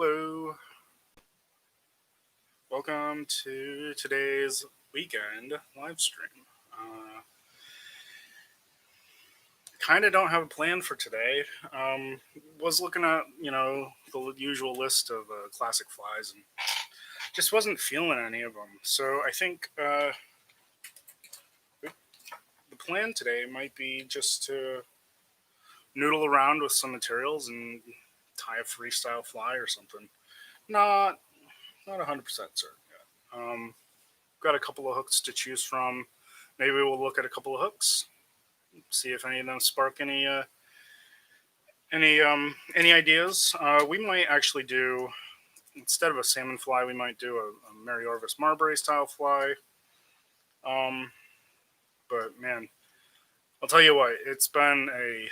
Hello, welcome to today's weekend live stream. Kind of don't have a plan for today. Was looking at the usual list of classic flies and just wasn't feeling any of them. So I think the plan today might be just to noodle around with some materials and tie a freestyle fly or something. Not not 100% certain yet. Got a couple of hooks to choose from. Maybe we'll look at a couple of hooks, see if any of them spark any ideas. We might actually do, instead of a salmon fly, we might do a Mary Orvis Marbury style fly. Um, but man, I'll tell you what, it's been a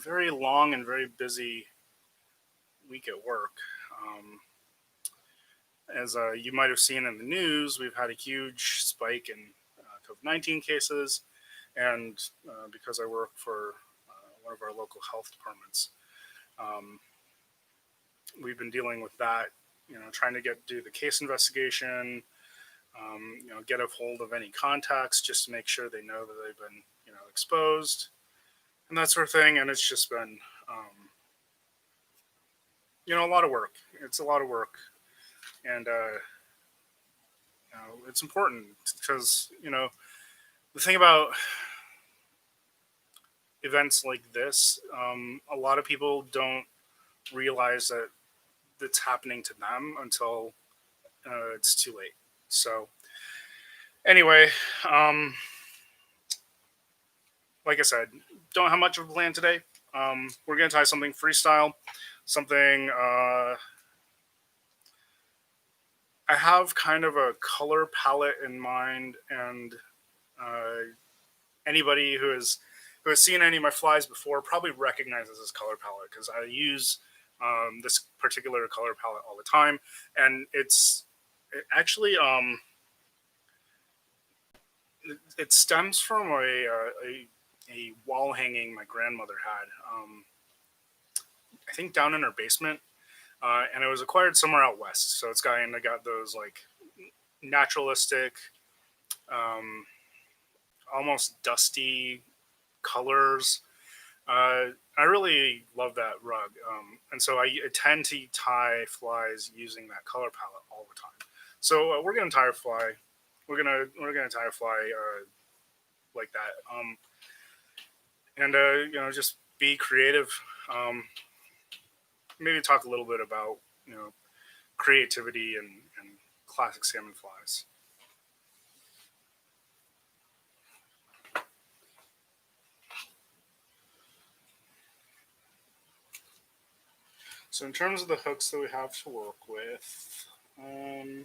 very long and very busy week at work. As you might have seen in the news, we've had a huge spike in COVID-19 cases, and because I work for one of our local health departments, um, we've been dealing with that. Trying to do the case investigation. Get a hold of any contacts just to make sure they know that they've been exposed and that sort of thing. And it's just been a lot of work. It's a lot of work, and it's important because the thing about events like this, a lot of people don't realize that it's happening to them until it's too late. So anyway, like I said, don't have much of a plan today. We're gonna try something freestyle, something. I have kind of a color palette in mind, and anybody who has seen any of my flies before probably recognizes this color palette because I use this particular color palette all the time, and it actually it stems from a wall hanging my grandmother had. I think down in her basement, and it was acquired somewhere out west. So it's got those like naturalistic, um, almost dusty colors. I really love that rug, and so I tend to tie flies using that color palette all the time. So we're gonna tie a fly. We're gonna tie a fly like that, and just be creative. Um, Maybe talk a little bit about creativity and classic salmon flies. So in terms of the hooks that we have to work with, a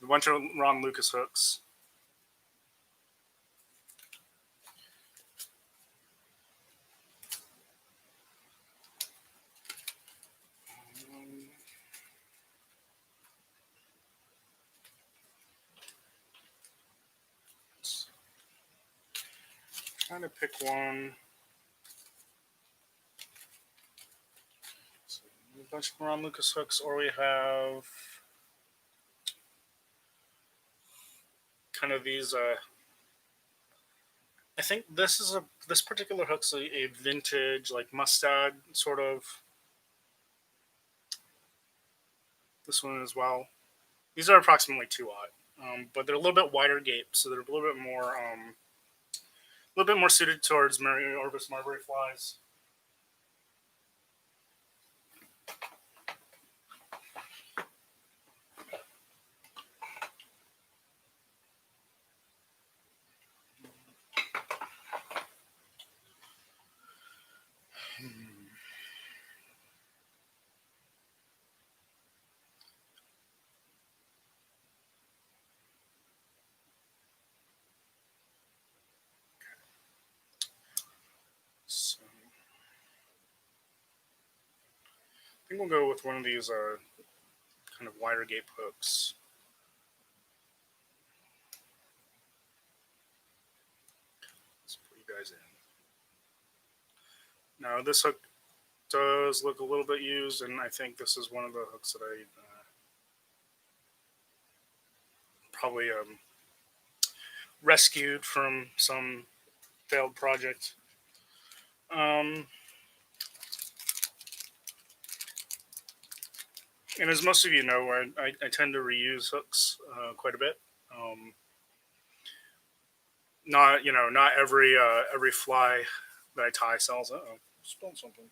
bunch of Ron Lucas hooks. Um, Trying to pick one. So a bunch of Ron Lucas hooks, or we have kind of these. I think this particular hook's a vintage like mustad sort of. This one as well. These are approximately 2/0, but they're a little bit wider gape, so they're a little bit more suited towards Mary Orvis Marbury flies. So I think we'll go with one of these kind of wider gape hooks. Let's put you guys in. Now this hook does look a little bit used, and I think this is one of the hooks that I probably rescued from some failed project. And as most of you know, I tend to reuse hooks quite a bit. Not every fly that I tie sells. Spilled something.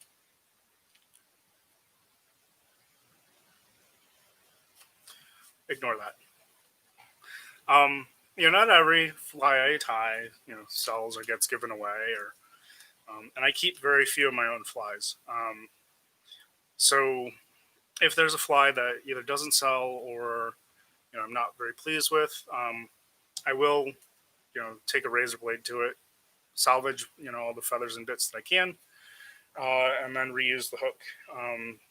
Ignore that. Not every fly I tie, sells or gets given away, or and I keep very few of my own flies. So if there's a fly that either doesn't sell or I'm not very pleased with, I will take a razor blade to it, salvage all the feathers and bits that I can, and then reuse the hook.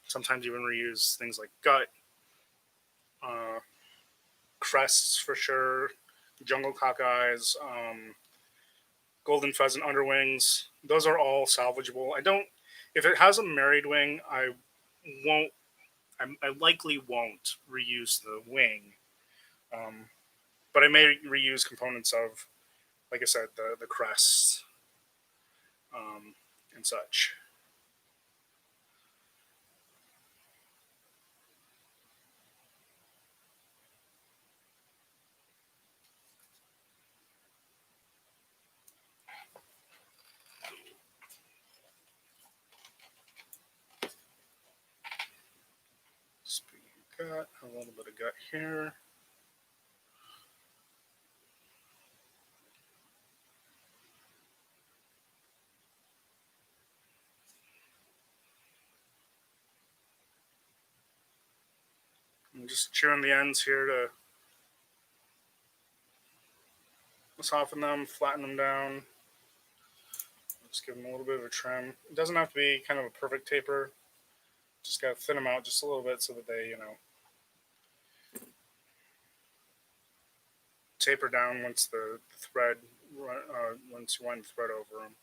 Sometimes even reuse things like gut, uh, crests for sure, jungle cockeyes, golden pheasant underwings. Those are all salvageable. I don't. If it has a married wing, I won't. I likely won't reuse the wing, um, but I may reuse components of, like I said, the crests and such. Speaking of gut, a little bit of gut here. I'm just chewing the ends here to soften them, flatten them down. Just give them a little bit of a trim. It doesn't have to be kind of a perfect taper. Just got to thin them out just a little bit so that they, taper down once the thread, once you wind the thread over them.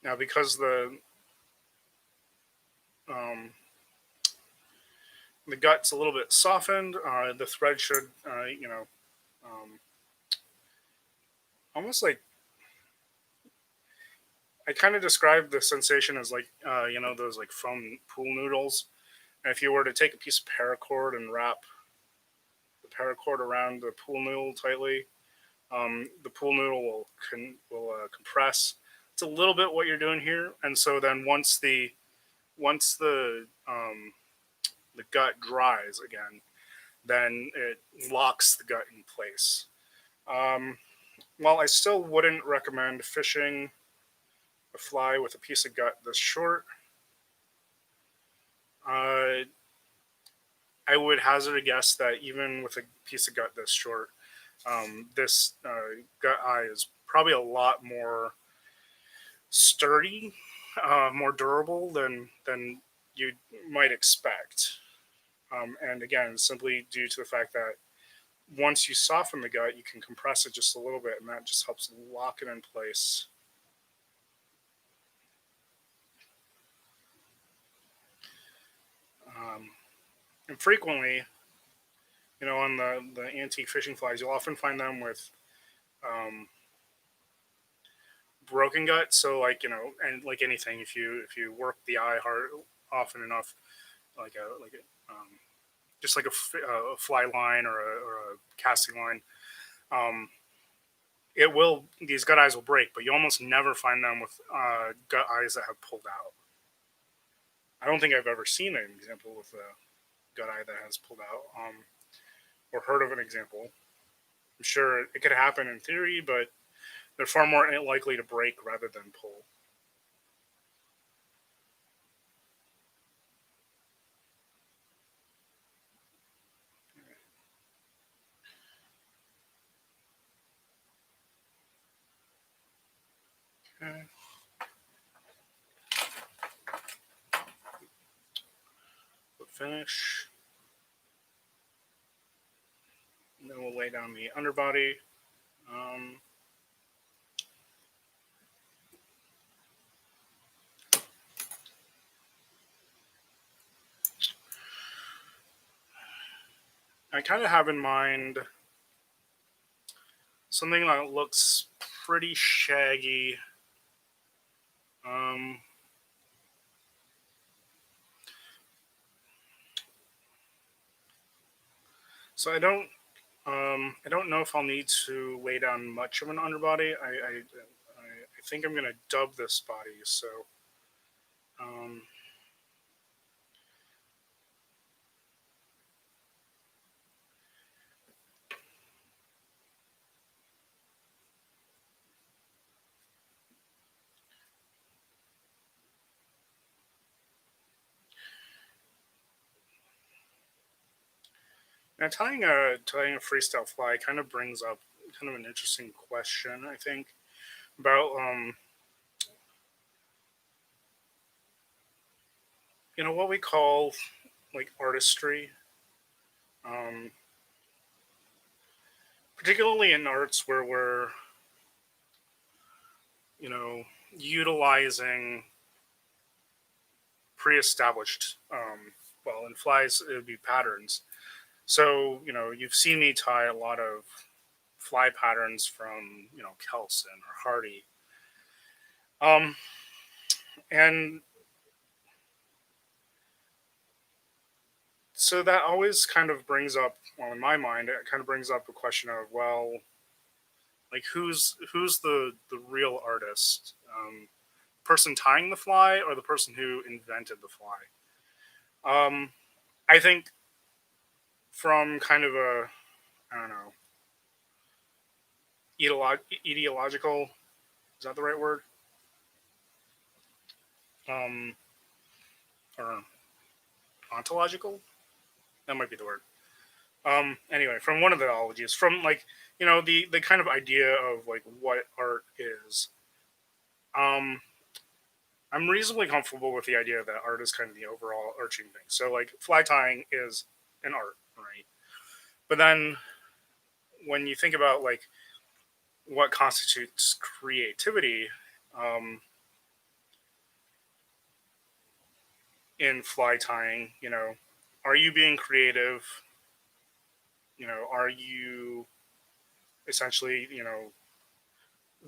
Now, because um, the gut's a little bit softened, the thread should, um, almost like I kind of describe the sensation as like, those like foam pool noodles. And if you were to take a piece of paracord and wrap the paracord around the pool noodle tightly, the pool noodle will compress. It's a little bit what you're doing here, and so then once the gut dries again, then it locks the gut in place. Um, while I still wouldn't recommend fishing a fly with a piece of gut this short, uh, I would hazard a guess that even with a piece of gut this short, this gut eye is probably a lot more sturdy, more durable than you might expect. And again, simply due to the fact that once you soften the gut, you can compress it just a little bit, and that just helps lock it in place. Um, and frequently, on the antique fishing flies, you'll often find them with um, broken gut. So and like anything, if you work the eye hard often enough, just like a fly line or a casting line, um, these gut eyes will break, but you almost never find them with gut eyes that have pulled out. I don't think I've ever seen an example with a gut eye that has pulled out, or heard of an example. I'm sure it could happen in theory, but they're far more likely to break rather than pull. Okay. Finish. And then we'll lay down the underbody. Um, I kind of have in mind something that looks pretty shaggy. Um, so I don't know if I'll need to lay down much of an underbody. I think I'm gonna dub this body. So um, now tying a freestyle fly kind of brings up kind of an interesting question. I think about what we call like artistry, um, particularly in arts where we're you know utilizing pre-established well in flies it would be patterns. So you've seen me tie a lot of fly patterns from Kelson or Hardy, um, and so that always kind of brings up, well, in my mind, it kind of brings up a question of, well, like who's the real artist, person tying the fly or the person who invented the fly? I think from kind of a, I don't know, ideological, is that the right word? Um, or ontological, that might be the word. Anyway, from one of the ologies, from like the kind of idea of like what art is. Um, I'm reasonably comfortable with the idea that art is kind of the overall arching thing. So like fly tying is an art, right? But then when you think about like what constitutes creativity, um, in fly tying, are you being creative? Are you essentially,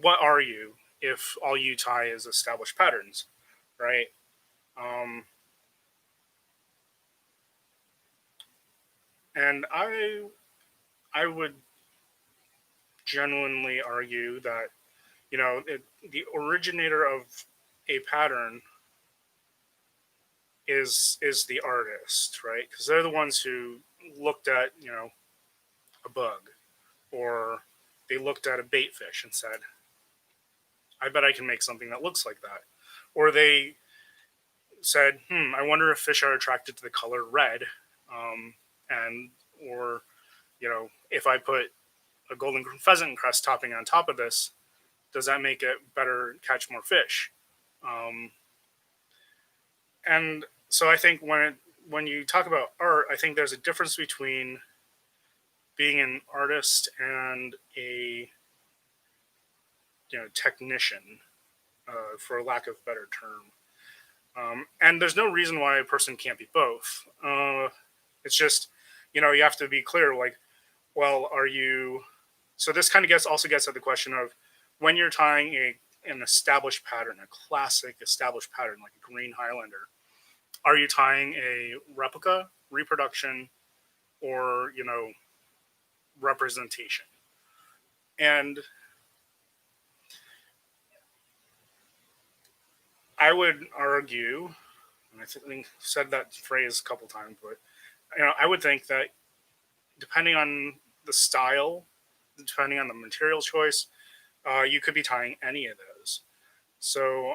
what are you if all you tie is established patterns, right? Um, and I would genuinely argue that the originator of a pattern is the artist, right? Because they're the ones who looked at a bug, or they looked at a bait fish and said, "I bet I can make something that looks like that," or they said, I wonder if fish are attracted to the color red, and or if I put a golden pheasant crest topping on top of this, does that make it better catch more fish? Um, and so I think when you talk about art, I think there's a difference between being an artist and a technician, for lack of a better term. And there's no reason why a person can't be both. It's just you have to be clear. Like, well, are you? So this kind of gets at the question of when you're tying an established pattern, a classic established pattern like a Green Highlander. Are you tying a replica, reproduction, or representation? And I would argue, and I think I've said that phrase a couple times, but I would think that depending on the style, depending on the material choice, you could be tying any of those. So,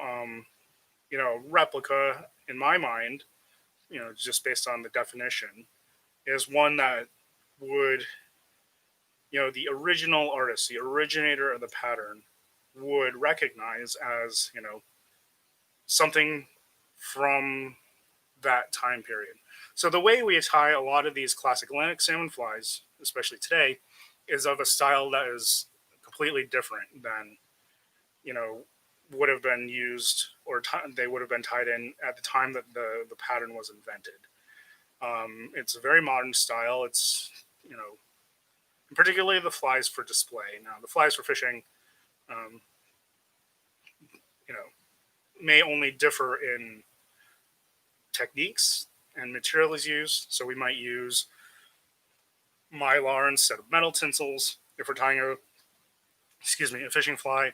replica, in my mind, just based on the definition, is one that would, the original artist, the originator of the pattern, would recognize as, something from that time period. So the way we tie a lot of these classic Atlantic salmon flies, especially today, is of a style that is completely different than, you know, would have been used, or they would have been tied in at the time that the pattern was invented. It's a very modern style. It's, you know, particularly the flies for display. Now, the flies for fishing, um, you know, may only differ in techniques and material is used. So we might use mylar instead of metal tinsels. If we're tying a fishing fly,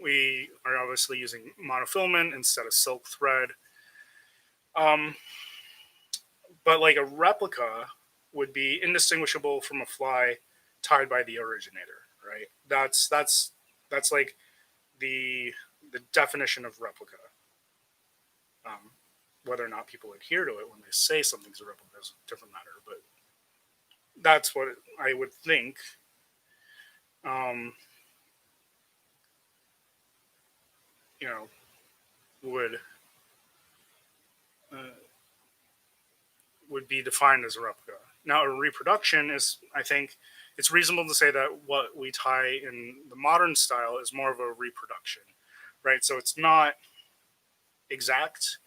we are obviously using monofilament instead of silk thread. Um, but like a replica would be indistinguishable from a fly tied by the originator, right? That's like the the definition of replica. Um, Whether or not people adhere to it when they say something's a replica is a different matter, but that's what I would think. Um, you know, would uh, would be defined as a replica. Now, a reproduction is, I think, it's reasonable to say that what we tie in the modern style is more of a reproduction, right? So it's not exact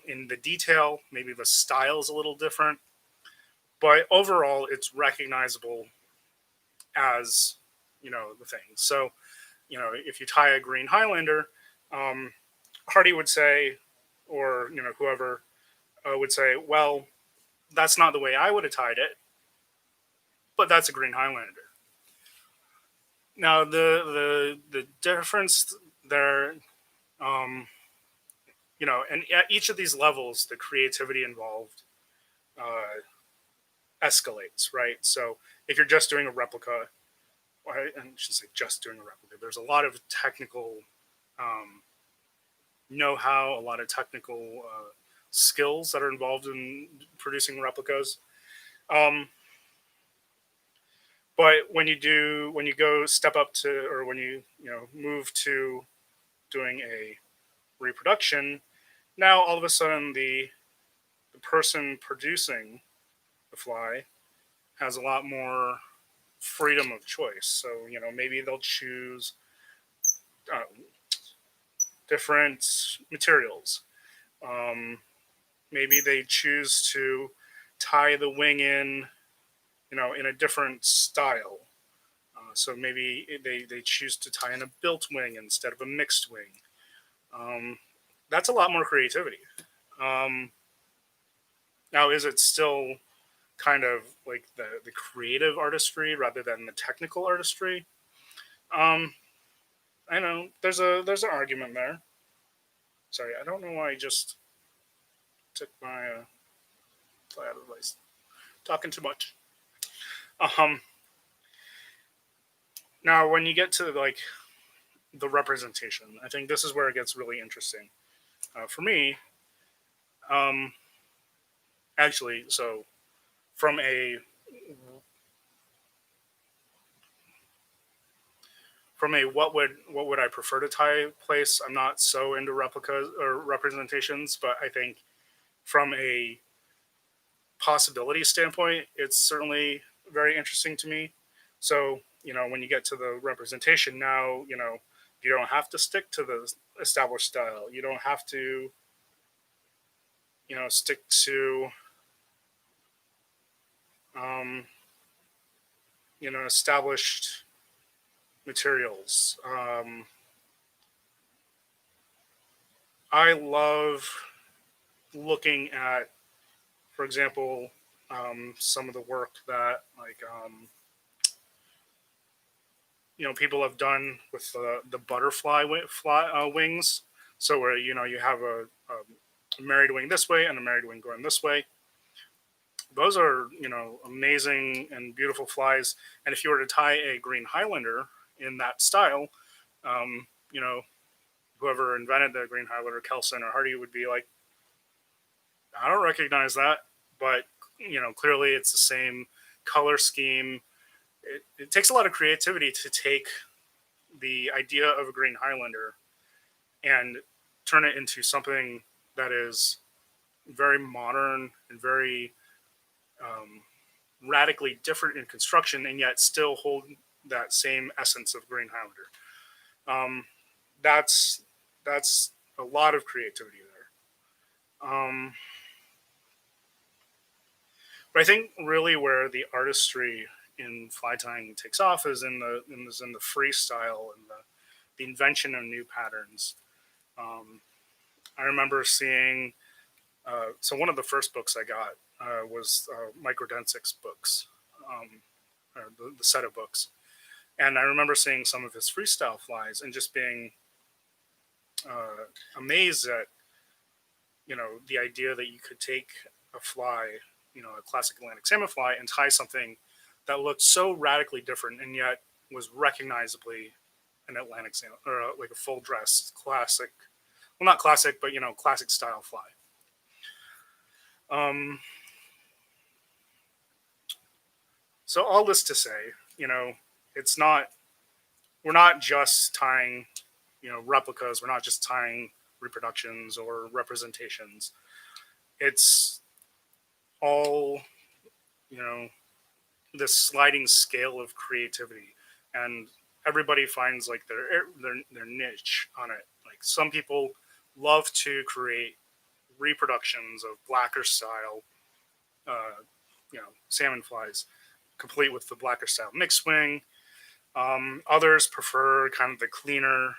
in the detail. Maybe the style is a little different, but overall, it's recognizable as, you know, the thing. So, you know, if you tie a green Highlander, um, Hardy would say, or you know, whoever would say, well, that's not the way I would have tied it, but that's a green Highlander. Now, the difference there, um, you know, and at each of these levels, the creativity involved uh, escalates, right? So if you're just doing a replica, or I should say just doing a replica, there's a lot of technical um, know-how, a lot of technical skills that are involved in producing replicas. Um, but when you go step up to, or when you know, move to doing a reproduction, now all of a sudden the person producing the fly has a lot more freedom of choice. So you know, maybe they'll choose uh, different materials. Um, Maybe they choose to tie the wing in, you know, in a different style. So maybe they choose to tie in a built wing instead of a mixed wing. Um, that's a lot more creativity. Um, Now, is it still kind of like the creative artistry rather than the technical artistry? Um, I know there's an argument there. Sorry, I don't know why I just took my fly out of the place. Talking too much. Um, Now when you get to like the representation, I think this is where it gets really interesting. For me, um, actually, so from a what would I prefer to tie place, I'm not so into replicas or representations, but I think from a possibility standpoint, it's certainly very interesting to me. So, you know, when you get to the representation now, you know, you don't have to stick to the established style. You don't have to, you know, stick to, um, you know, established materials. I love looking at, for example, some of the work that you know, people have done with the butterfly wings. So where you know you have a married wing this way and a married wing going this way. Those are, you know, amazing and beautiful flies. And if you were to tie a green Highlander in that style, you know, whoever invented the green Highlander, Kelson or Hardy, would be like, I don't recognize that, but you know, clearly it's the same color scheme. It takes a lot of creativity to take the idea of a green Highlander and turn it into something that is very modern and very, um, radically different in construction and yet still hold that same essence of green Highlander. Um, that's that's a lot of creativity there. But I think really where the artistry in fly tying takes off is in the freestyle and the invention of new patterns. Um, I remember seeing so one of the first books I got was Microdensic's books, the set of books, and I remember seeing some of his freestyle flies and just being amazed at the idea that you could take a fly, a classic Atlantic salmon fly, and tie something that looked so radically different and yet was recognizably an Atlantic salmon or like a full dress classic. Well, not classic, but classic style fly. Um, so all this to say, it's not we're not just tying, replicas. We're not just tying reproductions or representations. It's all, you know, this sliding scale of creativity, and everybody finds like their niche on it. Like some people love to create reproductions of blacker style, salmon flies, complete with the blacker style mixed wing. Others prefer kind of the cleaner,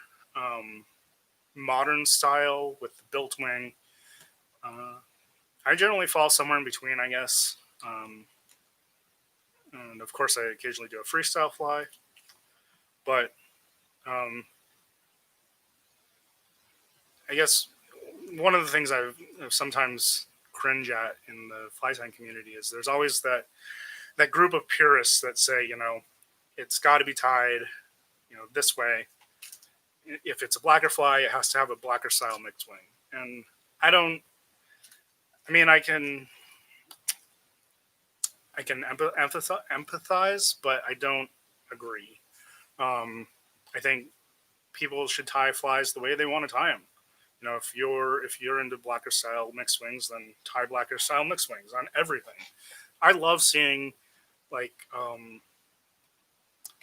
modern style with the built wing. Uh, I generally fall somewhere in between, I guess. And of course, I occasionally do a freestyle fly. But um, I guess one of the things I've sometimes cringe at in the fly tying community is there's always that group of purists that say, it's got to be tied, this way. If it's a blacker fly, it has to have a blacker style mixed wing. And I don't. I mean, I can empathize, but I don't agree. I think people should tie flies the way they want to tie them. If you're into blacker style mixed wings, then tie blacker style mixed wings on everything. I love seeing like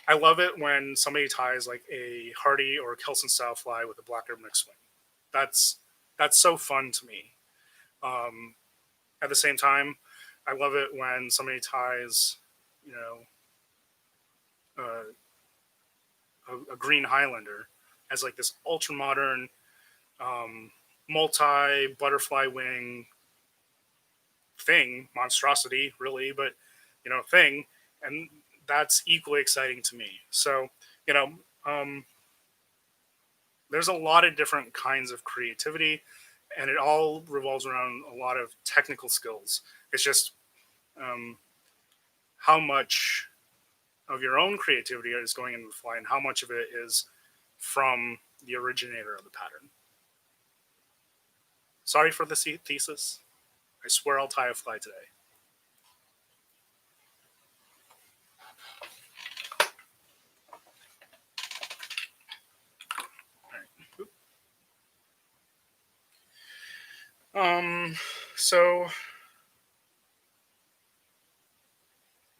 I love it when somebody ties like a Hardy or Kelson style fly with a blacker mixed wing. That's that's so fun to me. Um, at the same time, I love it when somebody ties, you know, uh, a green Highlander as like this ultra modern multi butterfly wing thing, monstrosity, really, but thing, and that's equally exciting to me. So, you know, um, there's a lot of different kinds of creativity, and it all revolves around a lot of technical skills. It's just um, how much of your own creativity is going into the fly, and how much of it is from the originator of the pattern. Sorry for the thesis. I swear I'll tie a fly today. So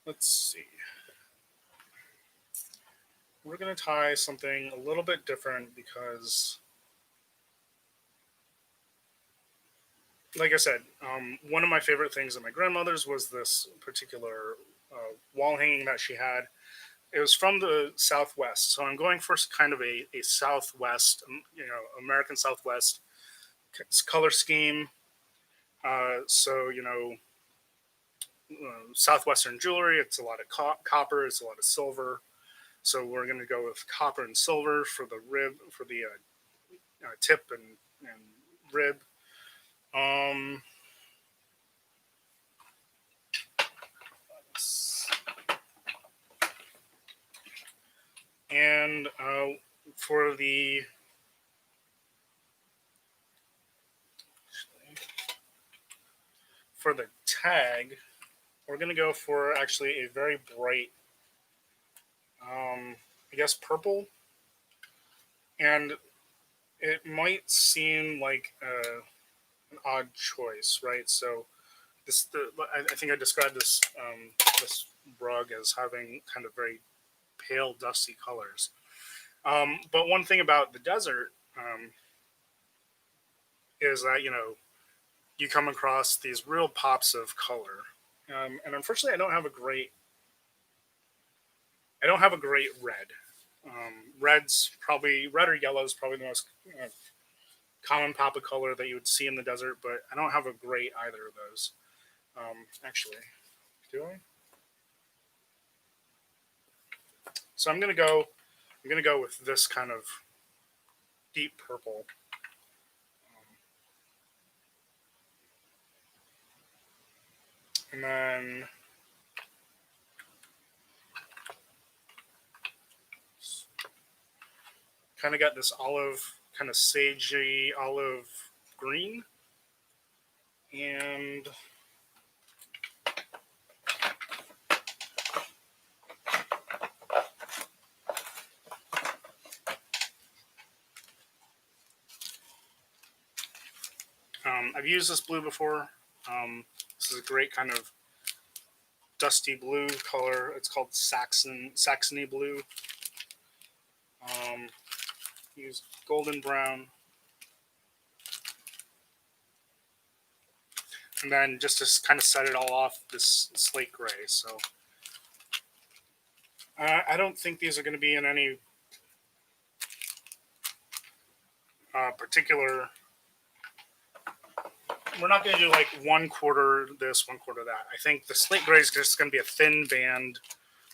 let's see. We're gonna tie something a little bit different because, like I said, one of my favorite things at my grandmother's was this particular wall hanging that she had. It was from the Southwest, so I'm going for kind of a Southwest, American Southwest color scheme. Southwestern jewelry. It's a lot of copper. It's a lot of silver. So we're going to go with copper and silver for the rib, for the tip and rib. Um, and for the tag, we're going to go for actually a very bright, I guess, purple. And it might seem like an odd choice, right? So I think I described this rug as having kind of very pale, dusty colors. But one thing about the desert is that you come across these real pops of color, and unfortunately, I don't have a great red. Red or yellow is probably the most common pop of color that you would see in the desert, but I don't have a great either of those. Actually, do I? So I'm gonna go. I'm gonna go with this kind of deep purple. And then kind of got this kind of sagey olive green. And I've used this blue before. This is a great kind of dusty blue color. It's called Saxony blue. Use golden brown. And then just to kind of set it all off, this slate gray. So I don't think these are going to be in any particular. We're not going to do like 1/4 this, 1/4 that. I think the slate gray is just going to be a thin band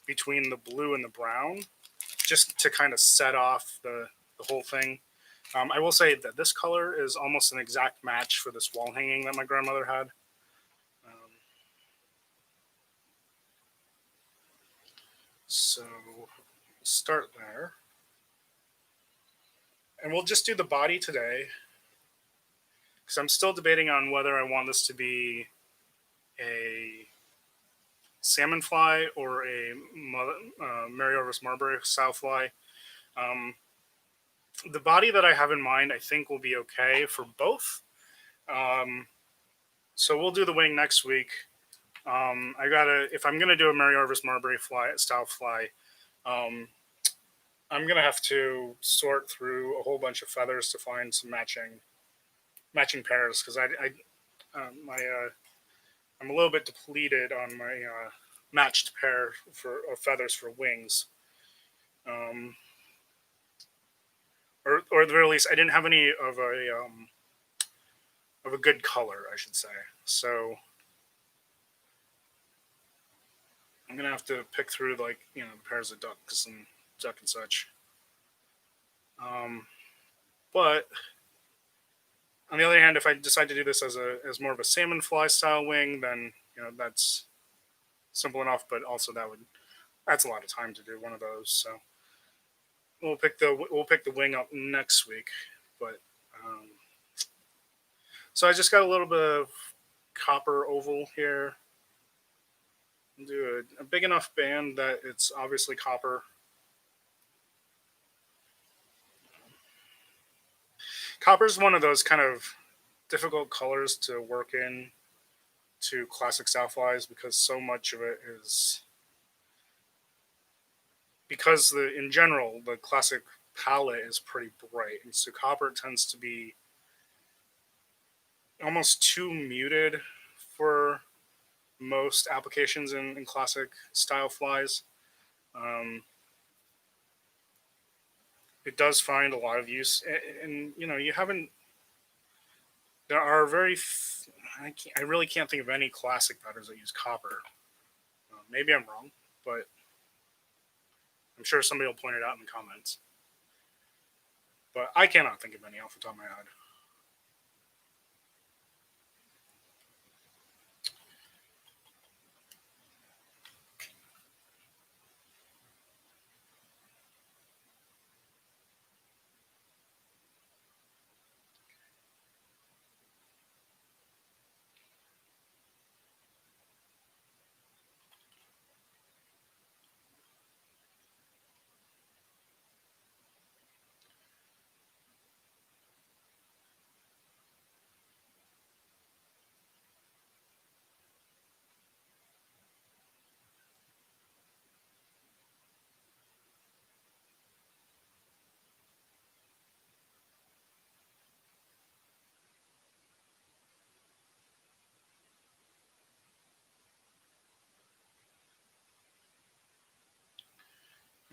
between the blue and the brown, just to kind of set off the whole thing. I will say that this color is almost an exact match for this wall hanging that my grandmother had. So start there. And we'll just do the body today, because I'm still debating on whether I want this to be a salmon fly or a Mary Orvis Marbury style fly. The body that I have in mind, I think, will be okay for both. So we'll do the wing next week. If I'm gonna do a Mary Orvis Marbury style fly, I'm gonna have to sort through a whole bunch of feathers to find some matching pairs, because I'm a little bit depleted on my matched pair of feathers for wings. Or at the very least, I didn't have any of a good color, I should say. So I'm gonna have to pick through the pairs of duck and such. But on the other hand, if I decide to do this as more of a salmon fly style wing, then that's simple enough. But also that's a lot of time to do one of those. So we'll pick the wing up next week. But so I just got a little bit of copper oval here. Do a big enough band that it's obviously copper. Copper is one of those kind of difficult colors to work in to classic style flies, because so much of it is in general the classic palette is pretty bright, and so copper tends to be almost too muted for most applications in classic style flies. It does find a lot of use, and you haven't. There are I really can't think of any classic patterns that use copper. Maybe I'm wrong, but I'm sure somebody will point it out in the comments. But I cannot think of any off the top of my head.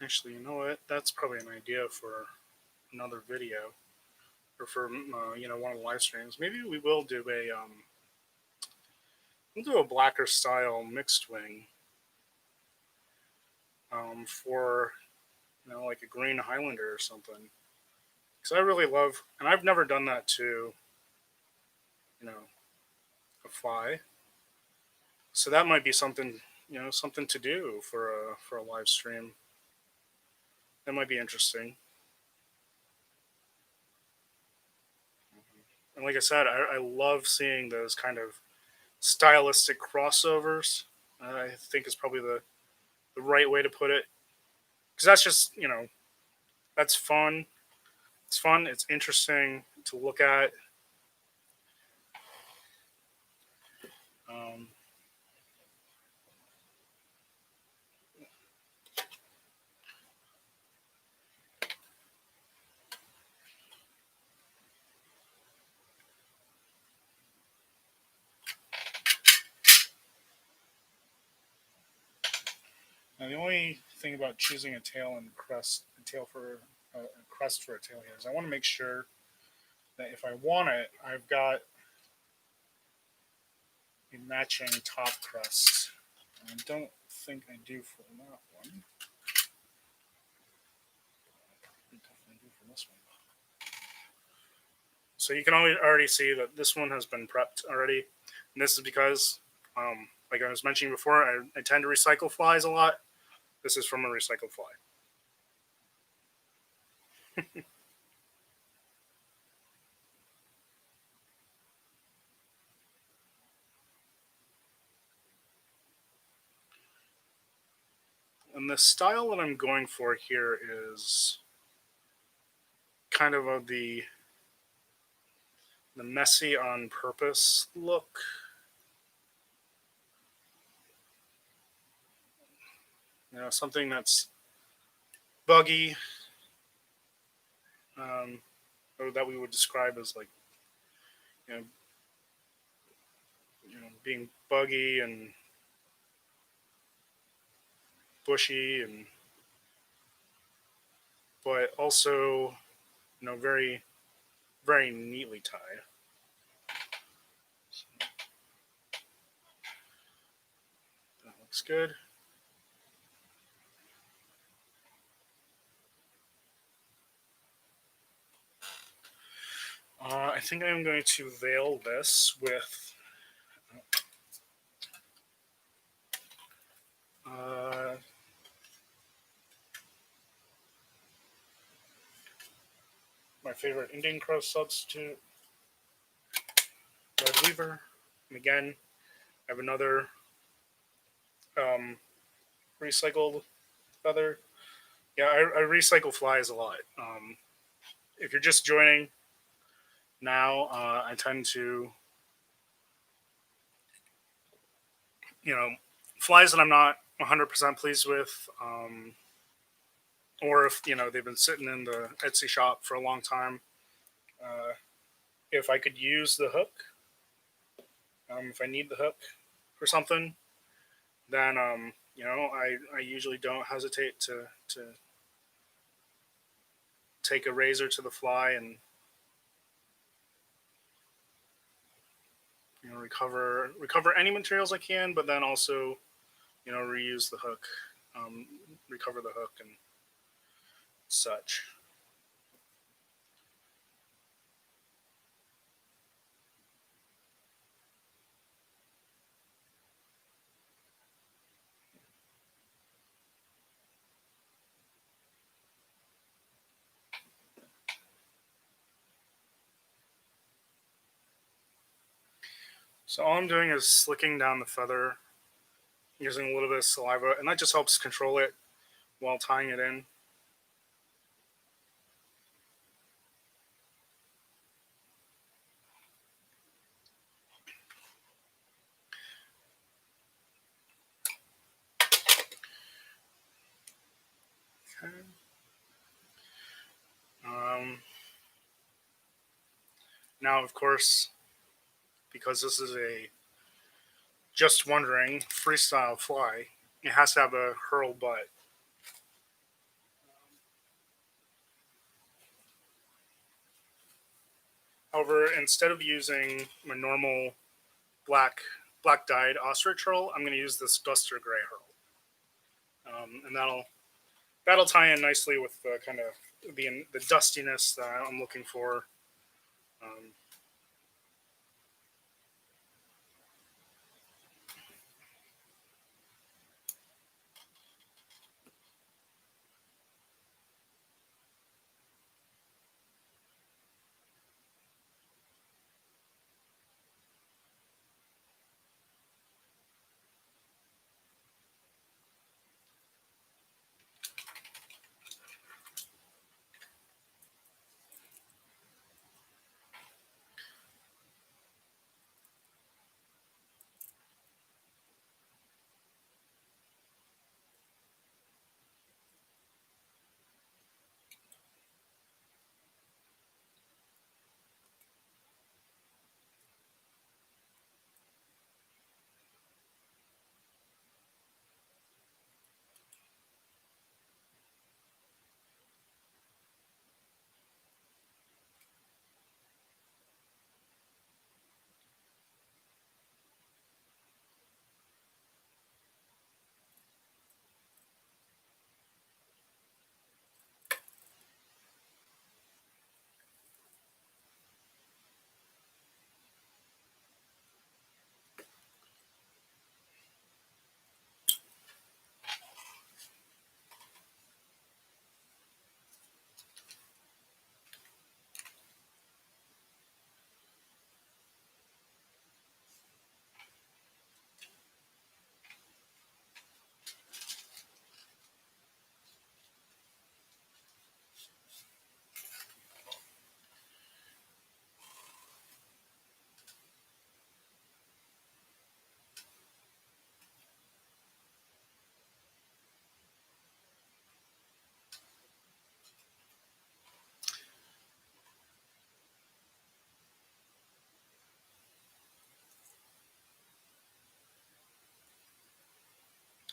Actually, you know what? That's probably an idea for another video, or for one of the live streams. Maybe we will do a we'll do a blacker style mixed wing for like a green Highlander or something. Because I really love, and I've never done that to you know a fly. So that might be something something to do for a live stream. That might be interesting. And like I said, I love seeing those kind of stylistic crossovers. I think is probably the right way to put it. Because that's just that's fun. It's fun. It's interesting to look at. Um, Now, the only thing about choosing a tail and crest, a tail for a crest for a tail here is I want to make sure that if I want it, I've got a matching top crest. I don't think I do for that one. I definitely do for this one. So you can already see that this one has been prepped already. And this is because, like I was mentioning before, I tend to recycle flies a lot. This is from a recycled fly. And the style that I'm going for here is kind of the messy on purpose look. Something that's buggy, or that we would describe as like you know, being buggy and bushy, and but also very very neatly tied. So that looks good. I think I'm going to veil this with uh, my favorite Indian crow substitute, red weaver. And again, I have another um, recycled feather. Yeah, I recycle flies a lot. If you're just joining now, I tend to, flies that I'm not 100% pleased with, or if they've been sitting in the Etsy shop for a long time. Uh, if I could use the hook, if I need the hook for something, then I usually don't hesitate to take a razor to the fly and recover any materials I can, but then also reuse the hook, um, recover the hook and such. So all I'm doing is slicking down the feather using a little bit of saliva, and that just helps control it while tying it in. Okay. Um, Now, of course, because this is a just wondering freestyle fly, it has to have a hurl butt. However, instead of using my normal black dyed ostrich hurl, I'm going to use this duster gray hurl, and that'll tie in nicely with the kind of the dustiness that I'm looking for. Um,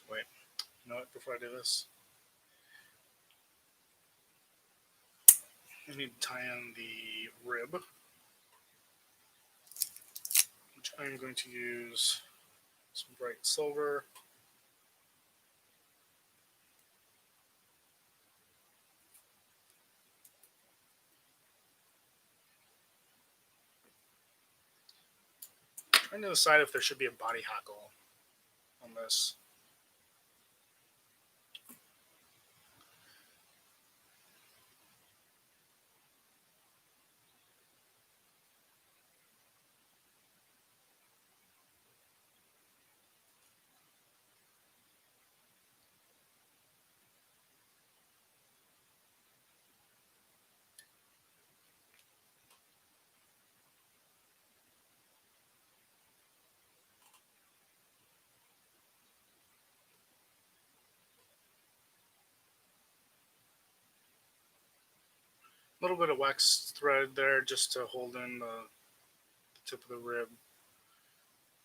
Wait, you know what? Before I do this, I need to tie in the rib, which I'm going to use some bright silver. Trying to decide if there should be a body hackle on this. A little bit of wax thread there just to hold in the tip of the rib,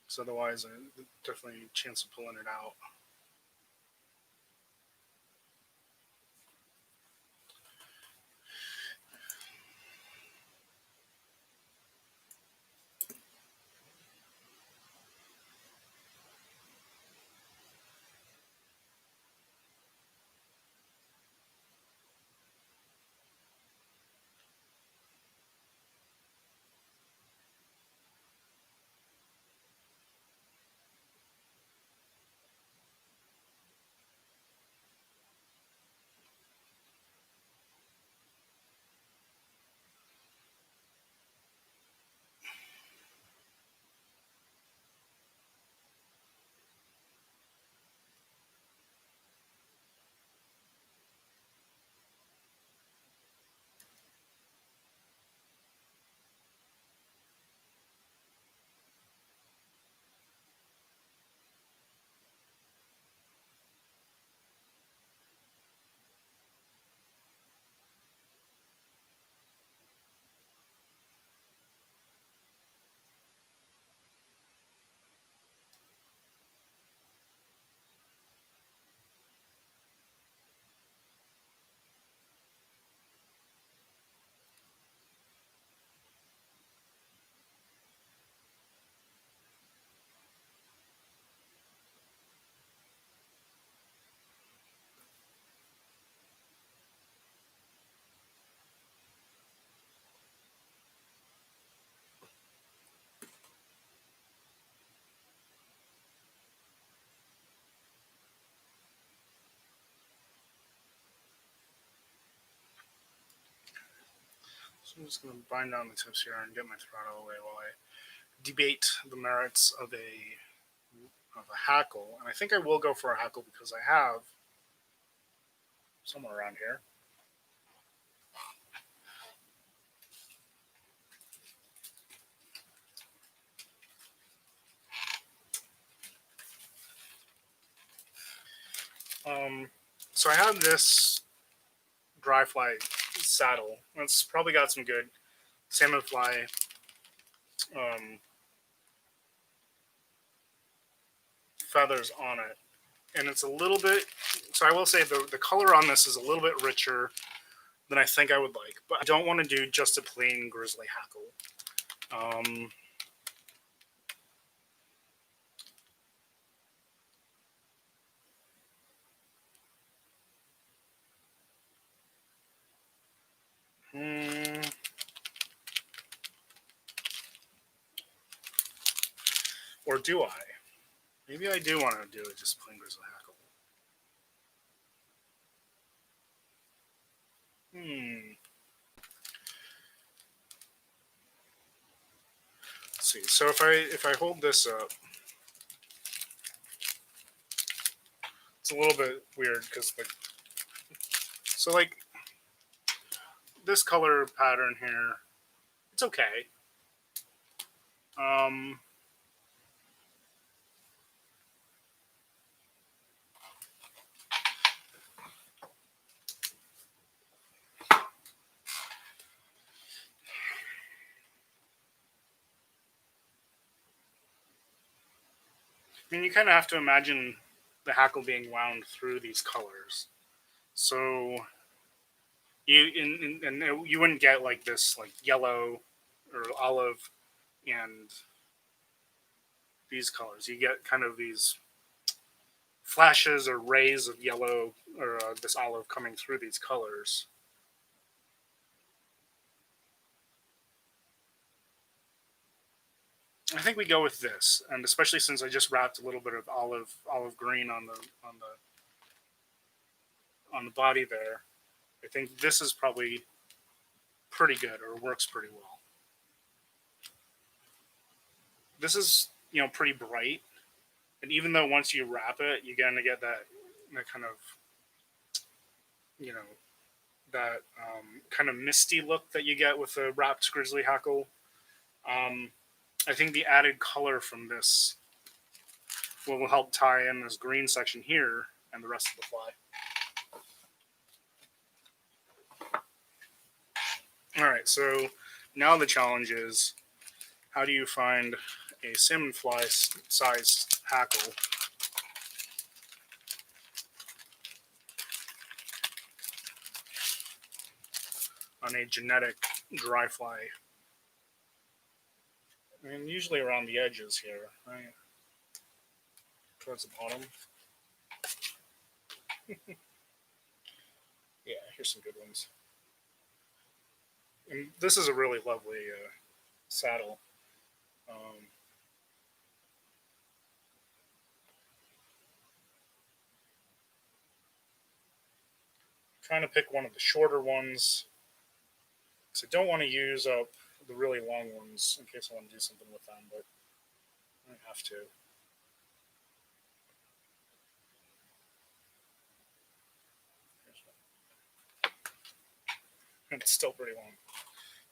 because otherwise, definitely a chance of pulling it out. So I'm just going to bind down the tips here and get my thread out of the way while I debate the merits of a hackle. And I think I will go for a hackle because I have somewhere around here. So I have this dry fly saddle. It's probably got some good salmon fly feathers on it. And it's a little bit, so I will say the color on this is a little bit richer than I think I would like. But I don't want to do just a plain grizzly hackle. Or do I? Maybe I do want to do it just plain grizzly hackle. Let's see. So if I hold this up, it's a little bit weird because so like this color pattern here, it's okay. I mean, you kind of have to imagine the hackle being wound through these colors. So you wouldn't get like this like yellow or olive and these colors. You get kind of these flashes or rays of yellow or this olive coming through these colors. I think we go with this, and especially since I just wrapped a little bit of olive green on the body there, I think this is probably pretty good or works pretty well. This is pretty bright, and even though once you wrap it, you're gonna get that kind of that kind of misty look that you get with a wrapped grizzly hackle. I think the added color from this will help tie in this green section here and the rest of the fly. All right, so now the challenge is, how do you find a salmon fly sized hackle on a genetic dry fly? I mean, usually around the edges here, right? Towards the bottom. Yeah, here's some good ones. And this is a really lovely saddle. Trying to pick one of the shorter ones because I don't want to use up the really long ones in case I want to do something with them, but I don't have to. And it's still pretty long.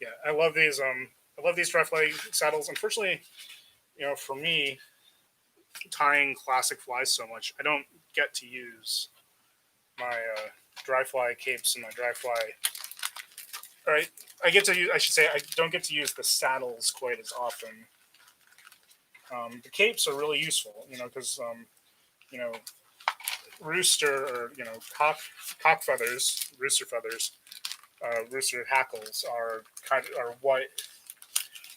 Yeah, I love these. I love these dry fly saddles. Unfortunately, for me, tying classic flies so much, I don't get to use my dry fly capes and my dry fly. All right, I get to use. I should say I don't get to use the saddles quite as often. The capes are really useful, because rooster or cock feathers, rooster feathers, rooster hackles are what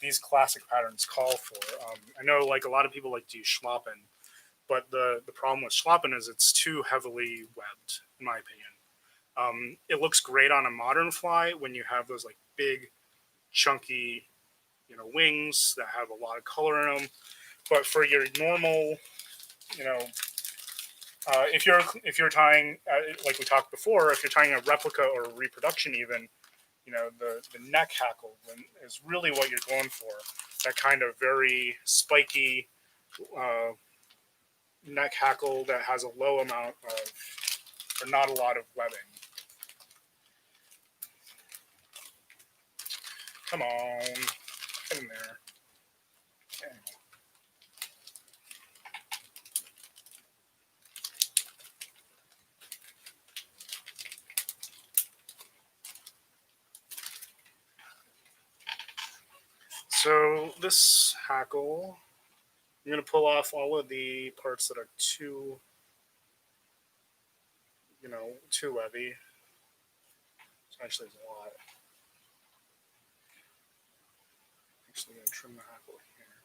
these classic patterns call for. I know like a lot of people like to use schloppen, but the problem with schloppen is it's too heavily webbed, in my opinion. It looks great on a modern fly when you have those like big, chunky, wings that have a lot of color in them. But for your normal, if you're tying, like we talked before, if you're tying a replica or a reproduction even, the neck hackle is really what you're going for. That kind of very spiky uh, neck hackle that has a low amount of, or not a lot of webbing. Come on, get in there. Anyway. So this hackle, I'm going to pull off all of the parts that are too webby. So actually, there's a lot. Actually, going to trim the hackle here.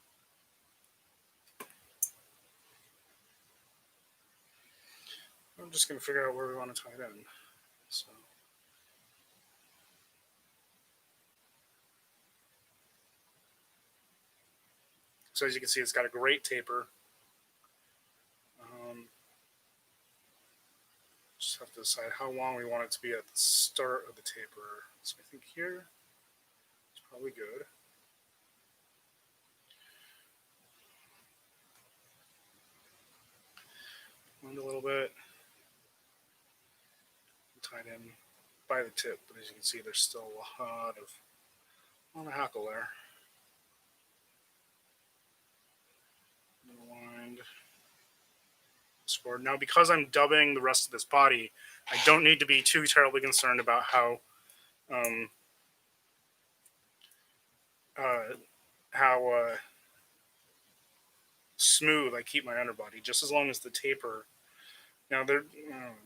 I'm just going to figure out where we want to tie it in. So as you can see, it's got a great taper. Just have to decide how long we want it to be at the start of the taper. So I think here it's probably good. Wind a little bit. Tied in by the tip, but as you can see, there's still a lot of hackle there. Wind this forward. Now, because I'm dubbing the rest of this body, I don't need to be too terribly concerned about how smooth I keep my underbody, just as long as the taper. Now,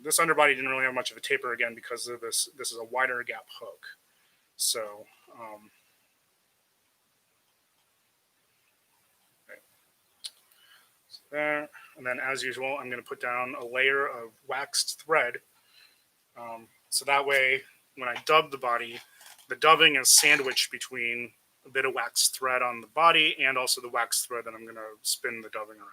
this underbody didn't really have much of a taper again because of this. This is a wider gap hook, so. So there, and then as usual, I'm going to put down a layer of waxed thread, so that way when I dub the body, the dubbing is sandwiched between a bit of waxed thread on the body and also the waxed thread that I'm going to spin the dubbing around.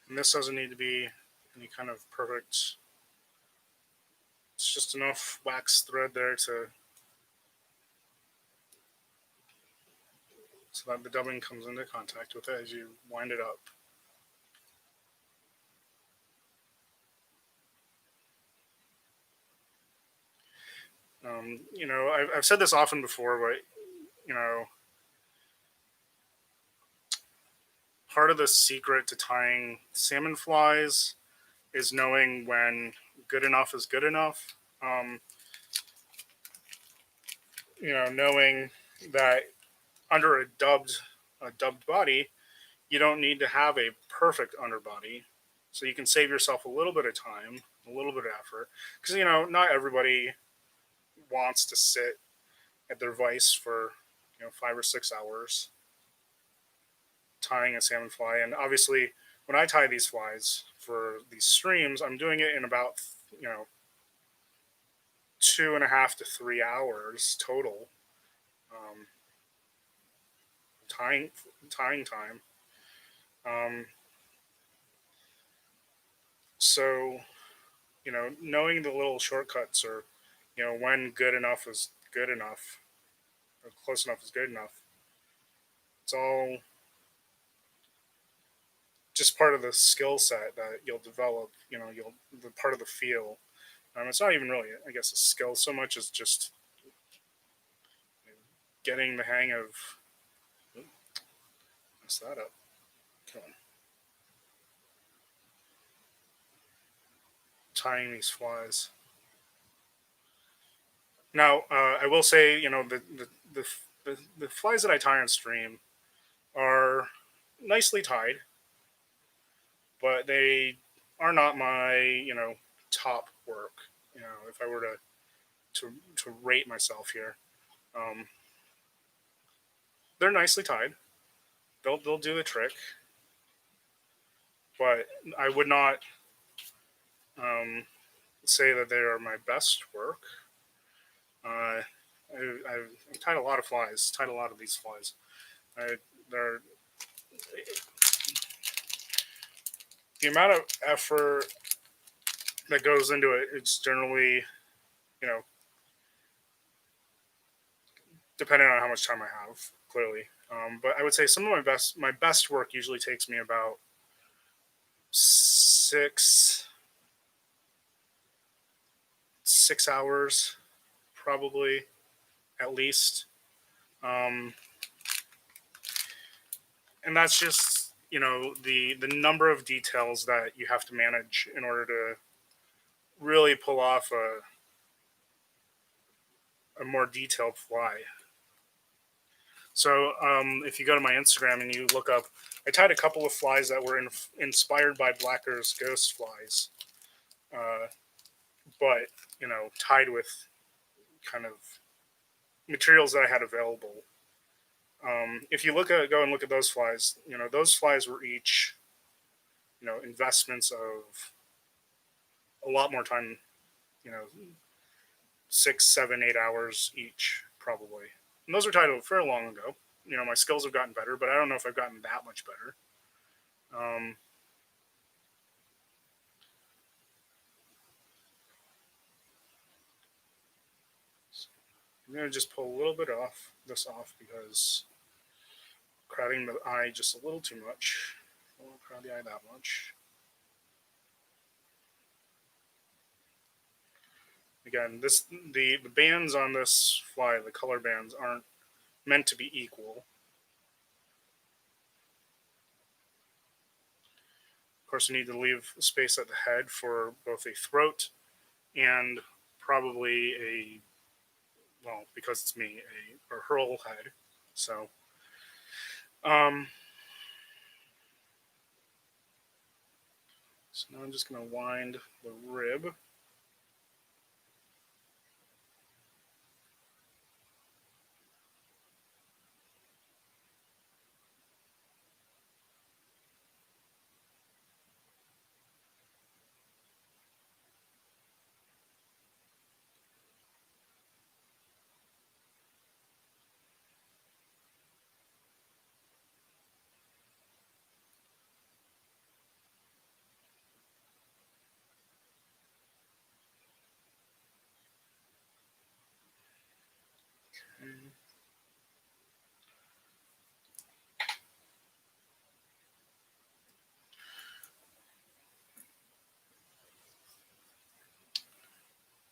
And this doesn't need to be any kind of perfect. It's just enough waxed thread there so that the dubbing comes into contact with it as you wind it up. I've said this often before, but part of the secret to tying salmon flies is knowing when good enough is good enough. Knowing that under a dubbed body, you don't need to have a perfect underbody, so you can save yourself a little bit of time, a little bit of effort, because not everybody wants to sit at their vise for 5 or 6 hours tying a salmon fly. And obviously, when I tie these flies for these streams, I'm doing it in about 2.5 to 3 hours total tying time. So knowing the little shortcuts, or when good enough is good enough, or close enough is good enough, it's all just part of the skill set that you'll develop. The part of the feel. It's not even really, I guess, a skill so much as just getting the hang of. Mess that up. Come on. Tying these flies. Now, I will say, the flies that I tie on stream are nicely tied, but they are not my top work. If I were to rate myself here, they're nicely tied. They'll do the trick. but I would not say that they are my best work. I've tied a lot of flies, tied a lot of these flies. They're the amount of effort that goes into it. It's generally, you know, depending on how much time I have. Clearly, but I would say some of my best work usually takes me about six 6 hours, probably at least. Um, and that's just the number of details that you have to manage in order to really pull off a more detailed fly. So if you go to my Instagram and you look up, I tied a couple of flies that were inspired by Blacker's ghost flies, uh, but tied with kind of materials that I had available. If you go and look at those flies, those flies were each investments of a lot more time, you know 6, 7, 8 hours each probably. And those were tied very long ago. My skills have gotten better, but I don't know if I've gotten that much better. um, I'm going to just pull a little bit off this off because crowding the eye just a little too much. I don't want to crowd the eye that much. Again, the bands on this fly, the color bands, aren't meant to be equal. Of course, you need to leave space at the head for both a throat and probably because it's me, a hurl head. So, um, so now I'm just going to wind the rib. Okay.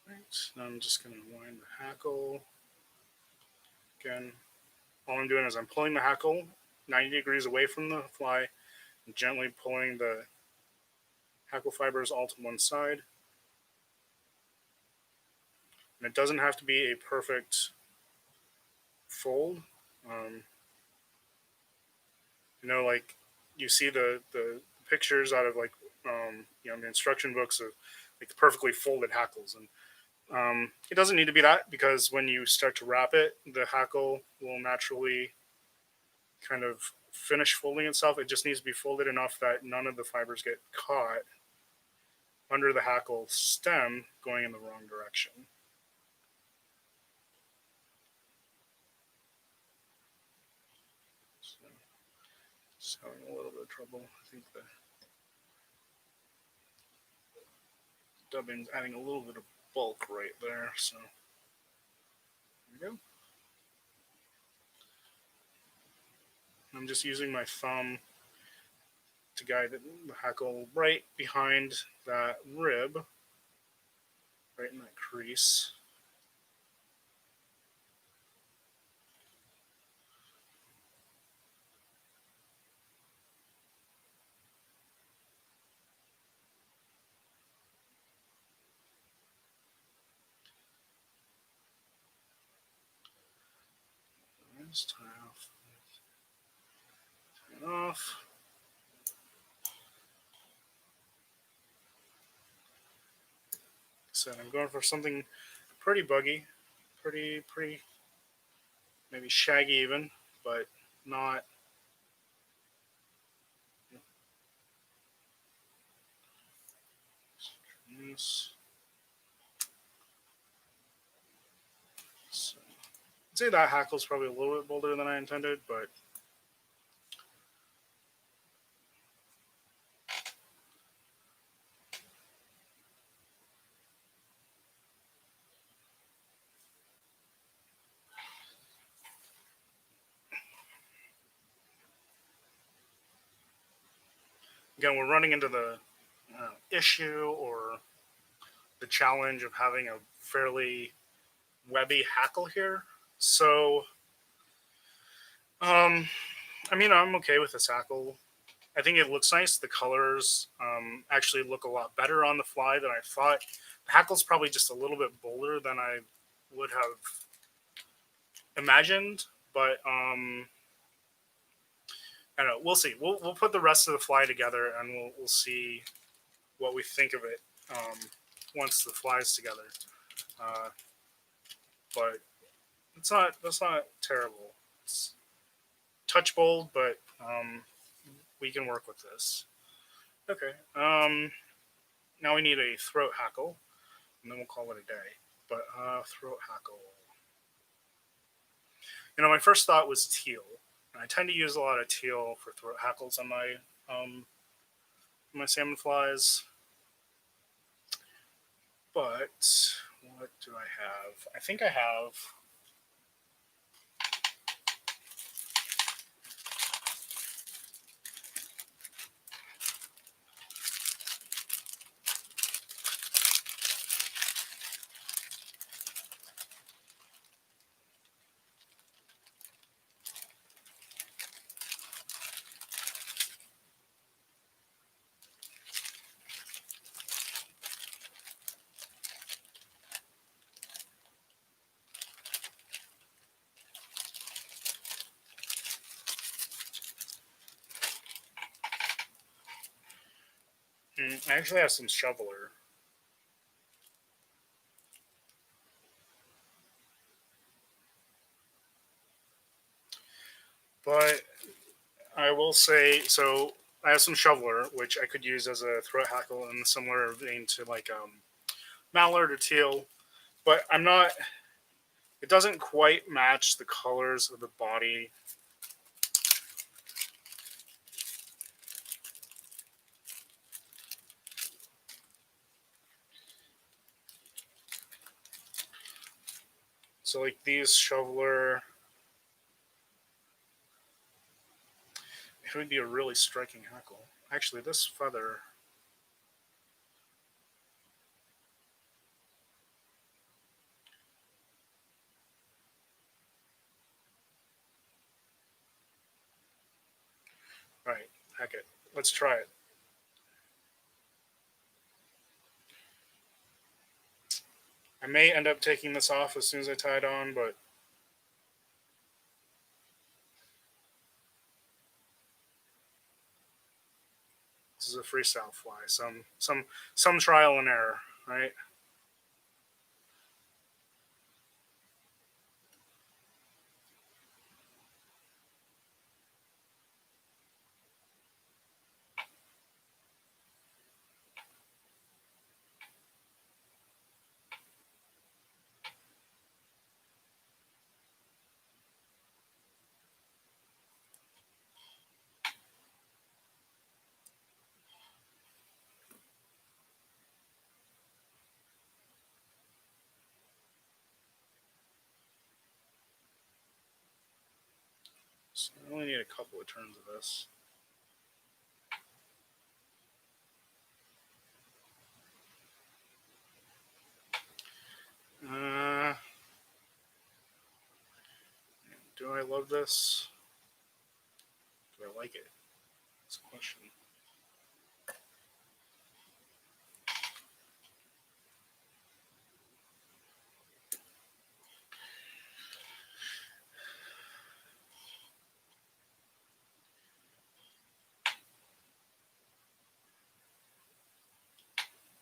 Right. Now I'm just going to wind the hackle. Again, all I'm doing is I'm pulling the hackle 90 degrees away from the fly and gently pulling the hackle fibers all to one side. And it doesn't have to be a perfect fold. Um, like you see the pictures out of the instruction books of like the perfectly folded hackles, and it doesn't need to be that, because when you start to wrap it, the hackle will naturally kind of finish folding itself. It just needs to be folded enough that none of the fibers get caught under the hackle stem going in the wrong direction. So, just having a little bit of trouble. I think the dubbing's adding a little bit of bulk right there. So there we go. I'm just using my thumb to guide the hackle right behind that rib, right in that crease. Just tie it off. So I'm going for something pretty buggy, pretty maybe shaggy even, but not times. So, I'd say that hackle is probably a little bit bolder than I intended, but again, we're running into the issue or the challenge of having a fairly webby hackle here. So, I mean, I'm okay with this hackle. I think it looks nice. The colors actually look a lot better on the fly than I thought. The hackle's probably just a little bit bolder than I would have imagined, but I don't know. We'll see. We'll put the rest of the fly together and we'll see what we think of it once the fly's together. Uh, but that's not terrible. It's touch bold, but we can work with this. Okay. Now we need a throat hackle, and then we'll call it a day. But throat hackle. My first thought was teal, and I tend to use a lot of teal for throat hackles on my salmon flies. But what do I have? I think I have. I actually have some shoveler. But I will say, so I have some shoveler, which I could use as a throat hackle in a similar vein to like mallard or teal. But I'm not. It doesn't quite match the colors of the body. So like these shoveler, it would be a really striking hackle. Actually, this feather. Right, heck it. Let's try it. I may end up taking this off as soon as I tie it on, but this is a freestyle fly. Some trial and error, right? So I only need a couple of turns of this. Uh, do I love this? Do I like it? That's a question.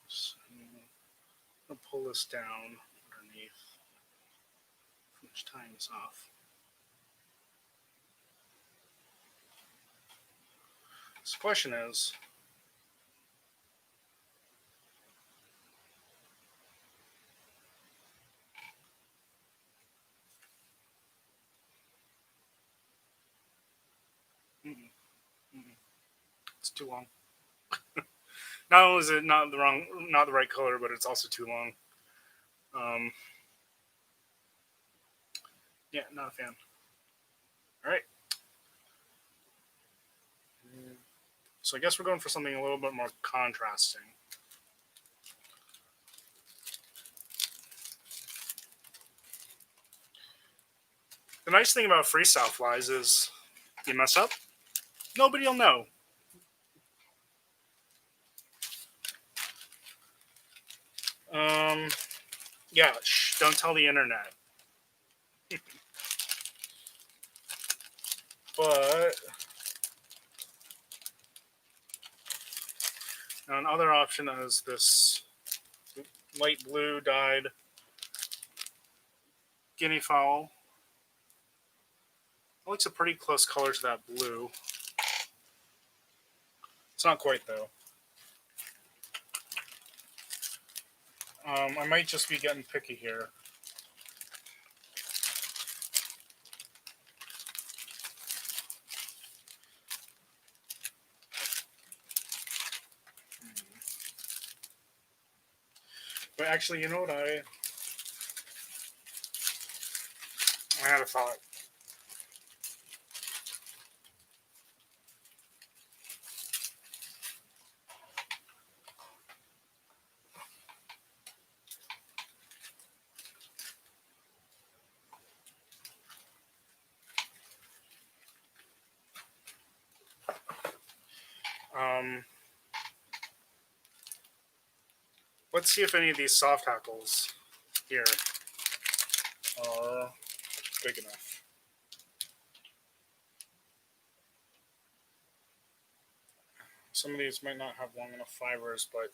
So I'm gonna pull this down underneath. Finish tying this off. So the question is, It's too long. Not only is it not the right color, but it's also too long. Um, yeah, not a fan. All right. So I guess we're going for something a little bit more contrasting. The nice thing about freestyle flies is you mess up, nobody will know. Um, yeah, don't tell the internet. But another option is this light blue dyed guinea fowl. It looks a pretty close color to that blue. It's not quite though. I might just be getting picky here. But actually, you know what? I had a thought. Um, let's see if any of these soft hackles here are big enough. Some of these might not have long enough fibers, but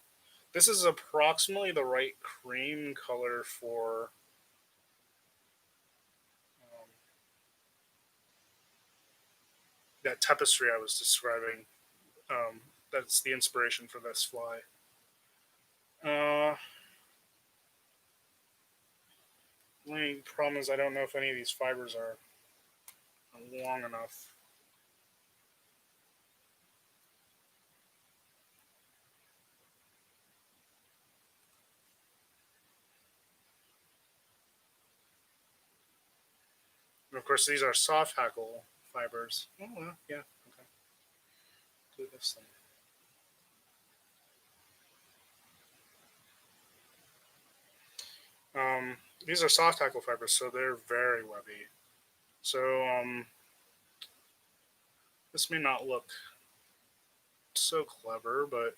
this is approximately the right cream color for that tapestry I was describing. That's the inspiration for this fly. The only problem is I don't know if any of these fibers are long enough. And of course, these are soft hackle fibers. Oh, well, yeah, okay. Do this thing. These are soft hackle fibers, so they're very webby. So this may not look so clever, but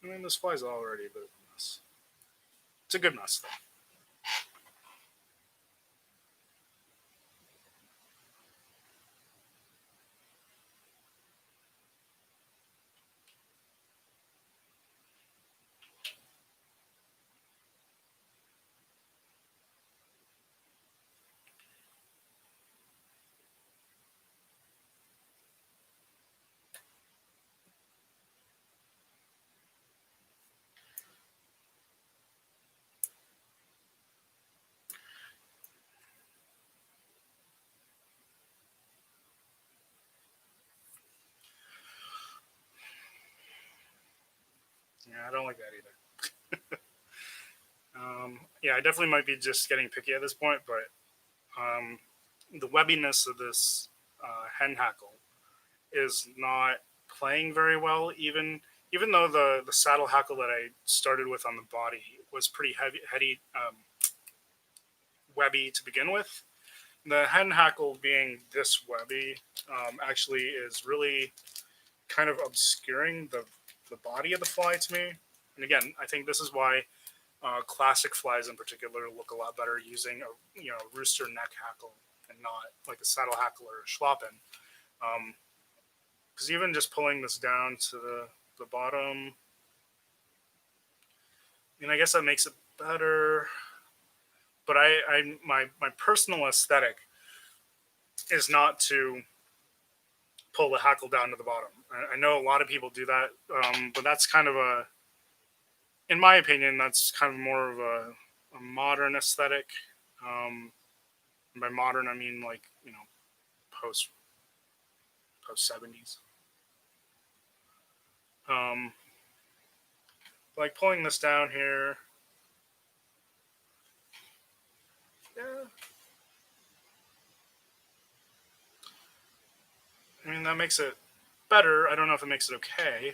I mean, this fly's already a bit of a mess. It's a good mess, though. Yeah, I don't like that either. Yeah, I definitely might be just getting picky at this point, but the webbiness of this hen hackle is not playing very well. Even though the saddle hackle that I started with on the body was pretty heavy, webby to begin with, the hen hackle being this webby actually is really kind of obscuring the body of the fly to me. And again, I think this is why classic flies in particular look a lot better using a rooster neck hackle and not like a saddle hackle or a schlappen. Because even just pulling this down to the bottom, I mean, I guess that makes it better. But my personal aesthetic is not to pull the hackle down to the bottom. I know a lot of people do that, but that's kind of in my opinion, that's kind of more of a modern aesthetic. And by modern, I mean like post 70s. Like pulling this down here. Yeah. I mean, that makes it better. I don't know if it makes it okay.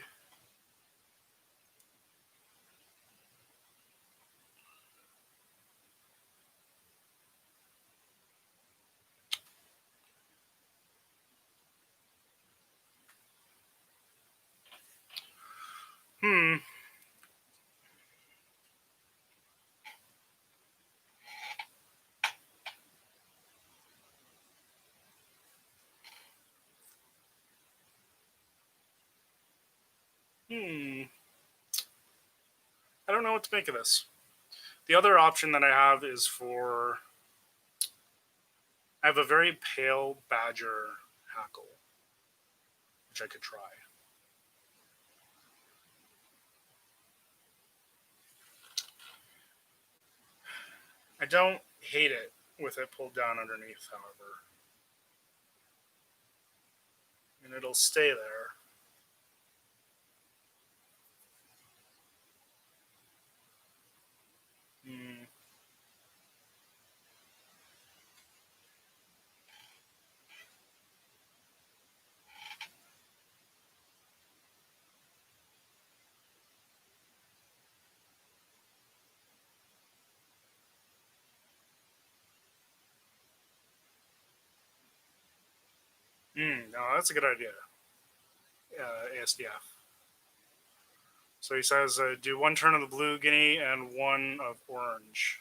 Hmm. Hmm. I don't know what to make of this. The other option that I have is for I have a very pale badger hackle, which I could try. I don't hate it with it pulled down underneath, however, and it'll stay there. Hmm. No, that's a good idea. ASDF. So he says, do one turn of the blue guinea and one of orange.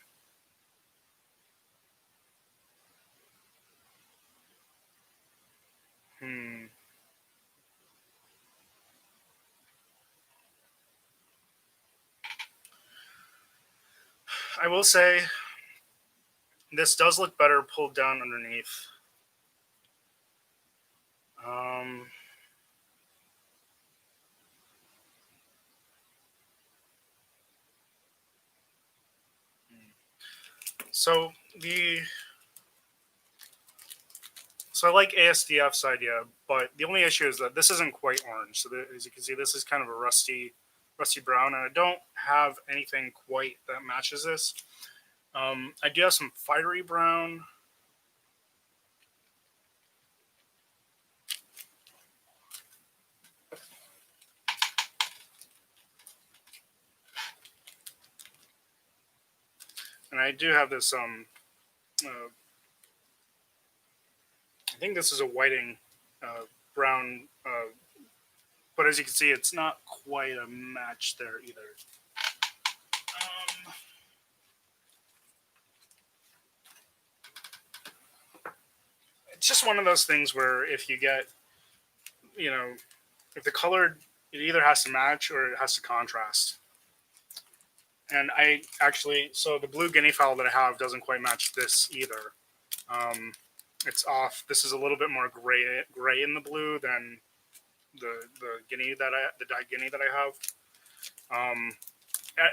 Hmm. I will say this does look better pulled down underneath. Um, so the so I like ASDF's idea, but the only issue is that this isn't quite orange. So as you can see, this is kind of a rusty brown, and I don't have anything quite that matches this. I do have some fiery brown. And I do have this I think this is a whiting brown, but as you can see, it's not quite a match there either. It's just one of those things where if you get, you know, if the color, it either has to match or it has to contrast. And I actually, so the blue guinea fowl that I have doesn't quite match this either. Um, it's off. This is a little bit more gray in the blue than the guinea that the dyed guinea that I have.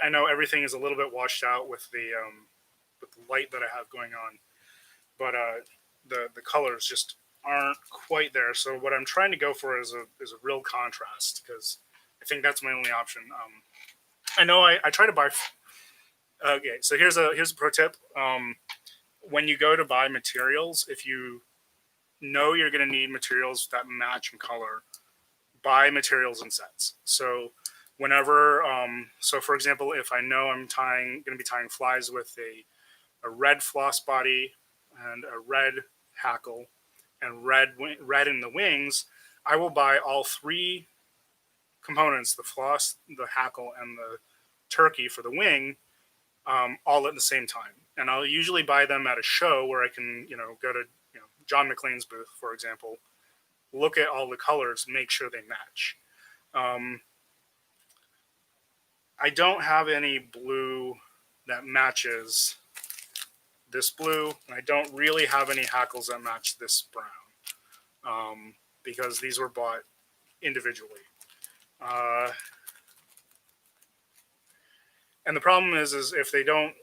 I know everything is a little bit washed out with the light that I have going on, but the colors just aren't quite there. So what I'm trying to go for is a real contrast because I think that's my only option. I know I try to buy. Okay, so here's a pro tip. When you go to buy materials, if you know you're going to need materials that match in color, buy materials in sets. So whenever, so for example, if I know I'm going to be tying flies with a red floss body and a red hackle and red in the wings, I will buy all three components: the floss, the hackle, and the turkey for the wing, all at the same time. And I'll usually buy them at a show where I can, go to John McLean's booth, for example, look at all the colors, make sure they match. Um, I don't have any blue that matches this blue, and I don't really have any hackles that match this brown. because these were bought individually. And the problem is if they don't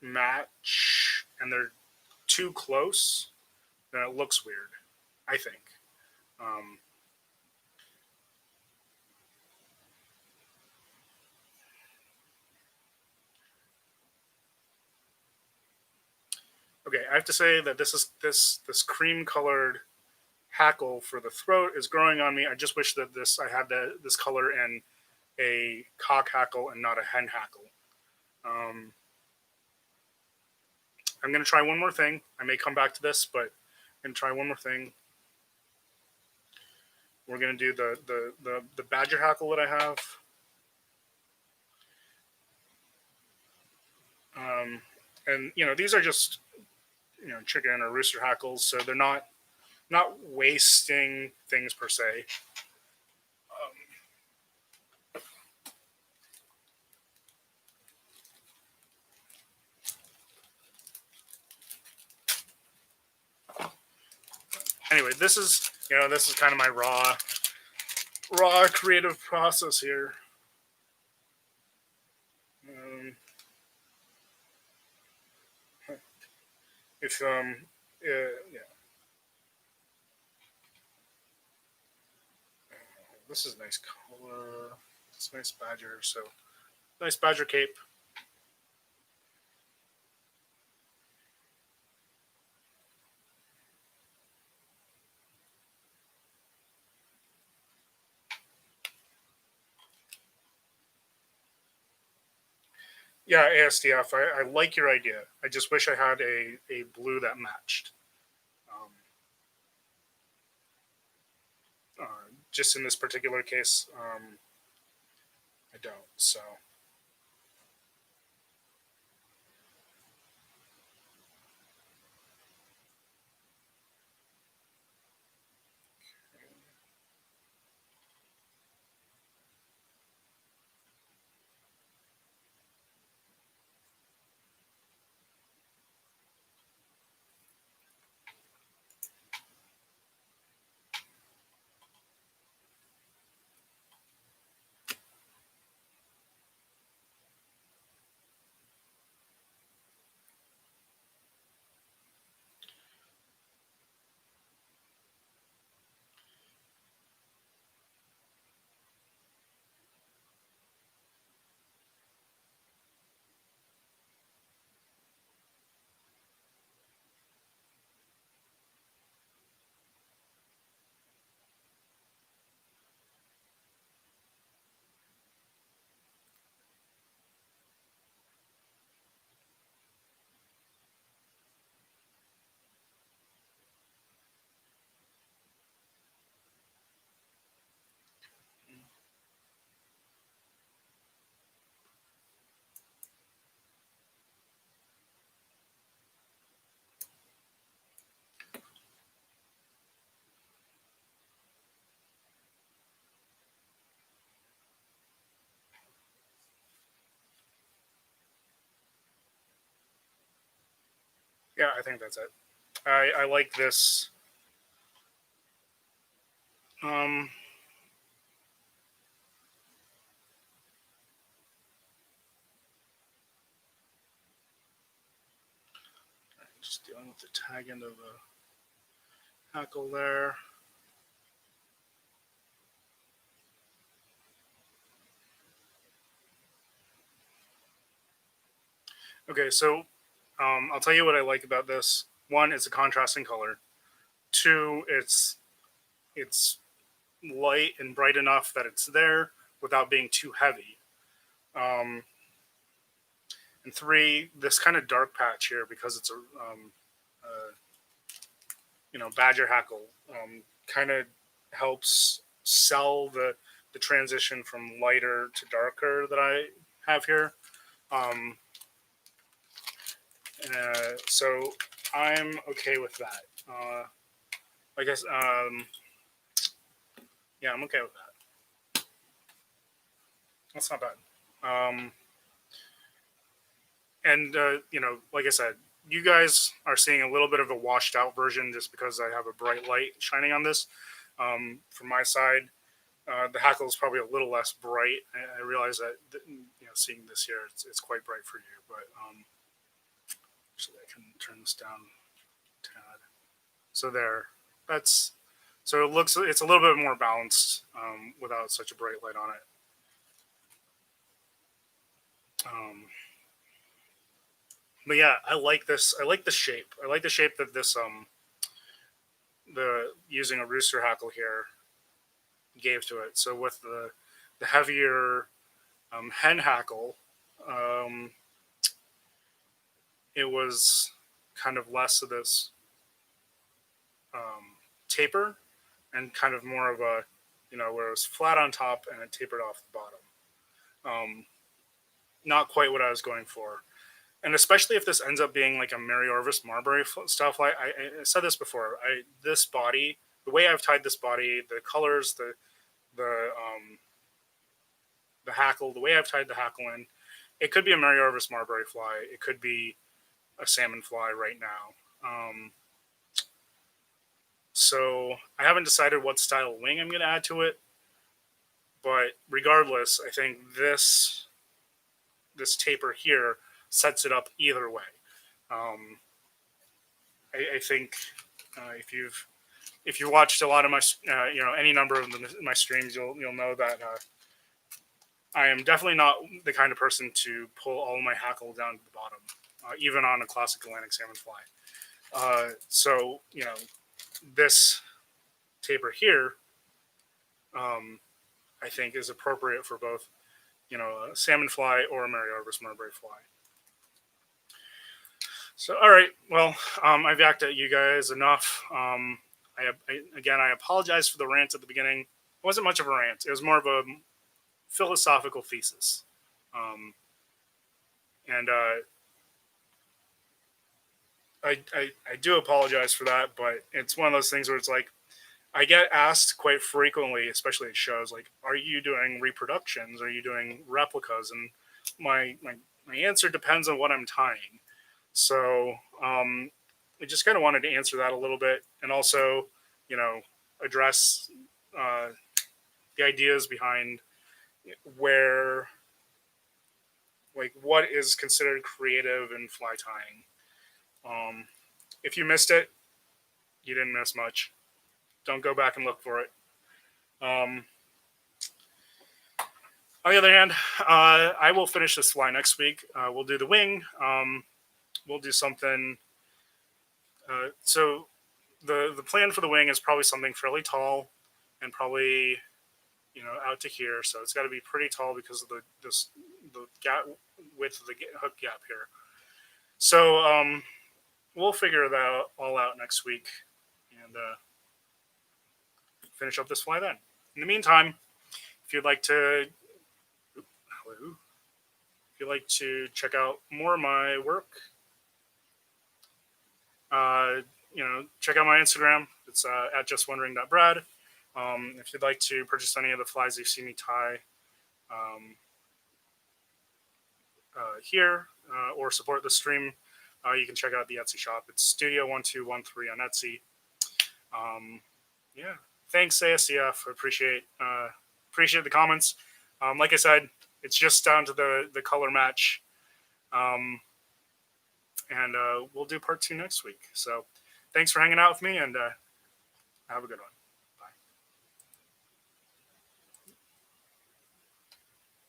match and they're too close, then it looks weird, I think. Okay, I have to say that this cream colored hackle for the throat is growing on me. I just wish that I had this color in a cock hackle and not a hen hackle. I'm going to try one more thing. I may come back to this, but I'm going to try one more thing. We're going to do the badger hackle that I have. And these are just chicken or rooster hackles, so they're not wasting things per se. Anyway, this is kind of my raw creative process here. If yeah, this is a nice color. It's a nice badger. So nice badger cape. Yeah, ASDF. I like your idea. I just wish I had a blue that matched. Just in this particular case, I don't. So. Yeah, I think that's it. I like this. Um, just dealing with the tag end of the hackle there. Okay, so I'll tell you what I like about this. One, it's a contrasting color. Two, it's light and bright enough that it's there without being too heavy. Um, and three, this kind of dark patch here because it's badger hackle kind of helps sell the transition from lighter to darker that I have here. So I'm okay with that. I guess, yeah, I'm okay with that. That's not bad. And like I said, you guys are seeing a little bit of a washed out version just because I have a bright light shining on this. From my side, the hackle is probably a little less bright. I realize that seeing this here, it's quite bright for you, but actually I can turn this down a tad. So there, that's so it's a little bit more balanced without such a bright light on it. But yeah, I like this. I like the shape. I like the shape that this the using a rooster hackle here gave to it. So with the heavier hen hackle, um, it was kind of less of this taper and kind of more of a, where it was flat on top and it tapered off the bottom. Not quite what I was going for. And especially if this ends up being like a Mary Orvis Marbury style fly, I said this before. This body, the way I've tied this body, the colors, the hackle, the way I've tied the hackle in, it could be a Mary Orvis Marbury fly. It could be a salmon fly right now. So I haven't decided what style of wing I'm going to add to it. But regardless, I think this taper here sets it up either way. I think if you watched a lot of my any number of my streams, you'll know that I am definitely not the kind of person to pull all my hackle down to the bottom, even on a classic Atlantic salmon fly. So this taper here, I think is appropriate for both a salmon fly or a Mary Orvis Marbury fly. So, all right. Well, I've yacked at you guys enough. I apologize for the rant at the beginning. It wasn't much of a rant. It was more of a philosophical thesis. I do apologize for that, but it's one of those things where it's like, I get asked quite frequently, especially at shows, like, are you doing reproductions? Are you doing replicas? And my answer depends on what I'm tying. So I just kind of wanted to answer that a little bit, and also, address the ideas behind where, like, what is considered creative in fly tying. If you missed it, you didn't miss much. Don't go back and look for it. On the other hand, I will finish this fly next week. We'll do the wing. We'll do something. So the plan for the wing is probably something fairly tall and probably out to here. So it's got to be pretty tall because of the gap width of the hook gap here. So we'll figure that all out next week and finish up this fly then. In the meantime, if you'd like to check out more of my work, check out my Instagram. It's at justwondering.brad. If you'd like to purchase any of the flies you've seen me tie here or support the stream, you can check out the Etsy shop. It's Studio1213 on Etsy. Yeah. Thanks, ASCF. I appreciate the comments. Like I said, it's just down to the color match. And we'll do part 2 next week. So thanks for hanging out with me, and have a good one.